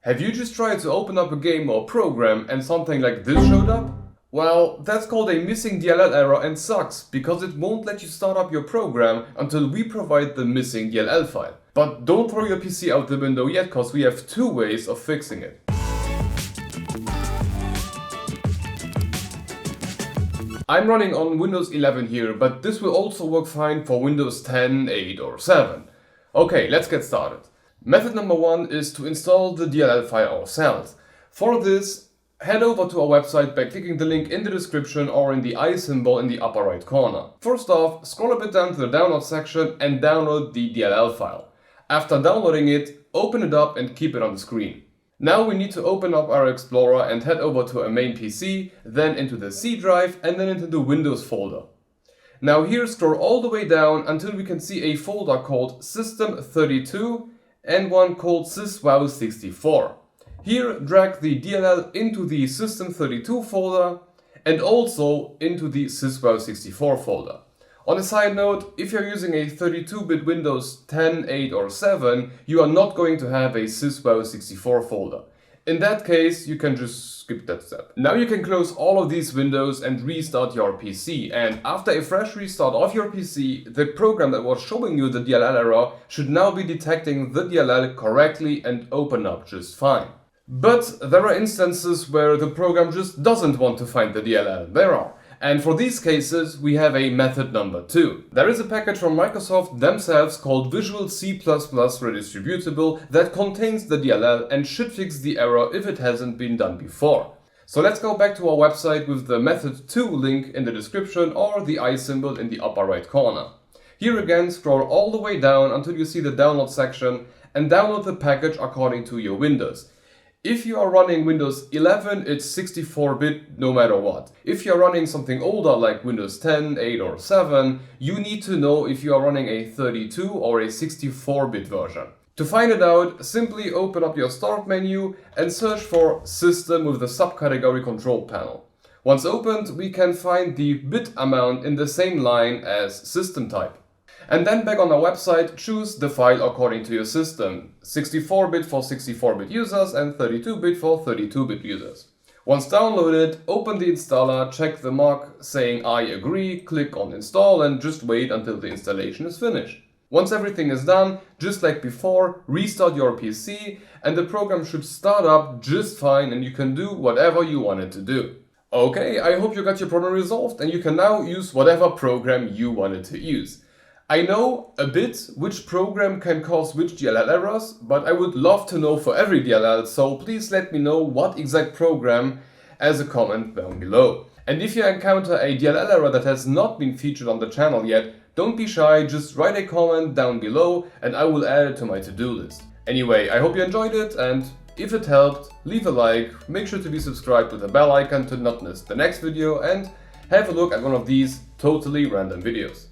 Have you just tried to open up a game or program and something like this showed up? Well, that's called a missing DLL error and sucks, because it won't let you start up your program until we provide the missing DLL file. But don't throw your PC out the window yet, cause we have two ways of fixing it. I'm running on Windows 11 here, but this will also work fine for Windows 10, 8 or 7. Okay, let's get started. Method number one is to install the DLL file ourselves. For this, head over to our website by clicking the link in the description or in the I symbol in the upper right corner. First off, scroll a bit down to the download section and download the DLL file. After downloading it, open it up and keep it on the screen. Now we need to open up our Explorer and head over to our main PC, then into the C drive and then into the Windows folder. Now here scroll all the way down until we can see a folder called System32 and one called Syswow64. Here drag the DLL into the System32 folder and also into the Syswow64 folder. On a side note, if you're using a 32-bit Windows 10, 8 or 7, you are not going to have a Syswow64 folder. In that case, you can just skip that step. Now you can close all of these windows and restart your PC, and after a fresh restart of your PC, the program that was showing you the DLL error should now be detecting the DLL correctly and open up just fine. But there are instances where the program just doesn't want to find the DLL. There are. And for these cases, we have a method number two. There is a package from Microsoft themselves called Visual C++ Redistributable that contains the DLL and should fix the error if it hasn't been done before. So let's go back to our website with the method 2 link in the description or the I symbol in the upper right corner. Here again, scroll all the way down until you see the download section and download the package according to your Windows. If you are running Windows 11, it's 64-bit no matter what. If you're running something older like Windows 10, 8 or 7, you need to know if you are running a 32 or a 64-bit version. To find it out, simply open up your Start menu and search for System with the subcategory Control Panel. Once opened, we can find the bit amount in the same line as System type. And then back on our website, choose the file according to your system. 64-bit for 64-bit users and 32-bit for 32-bit users. Once downloaded, open the installer, check the mark saying I agree, click on install and just wait until the installation is finished. Once everything is done, just like before, restart your PC and the program should start up just fine and you can do whatever you want it to do. Okay, I hope you got your problem resolved and you can now use whatever program you wanted to use. I know a bit which program can cause which DLL errors, but I would love to know for every DLL, so please let me know what exact program as a comment down below. And if you encounter a DLL error that has not been featured on the channel yet, don't be shy, just write a comment down below and I will add it to my to-do list. Anyway, I hope you enjoyed it and if it helped, leave a like, make sure to be subscribed with the bell icon to not miss the next video and have a look at one of these totally random videos.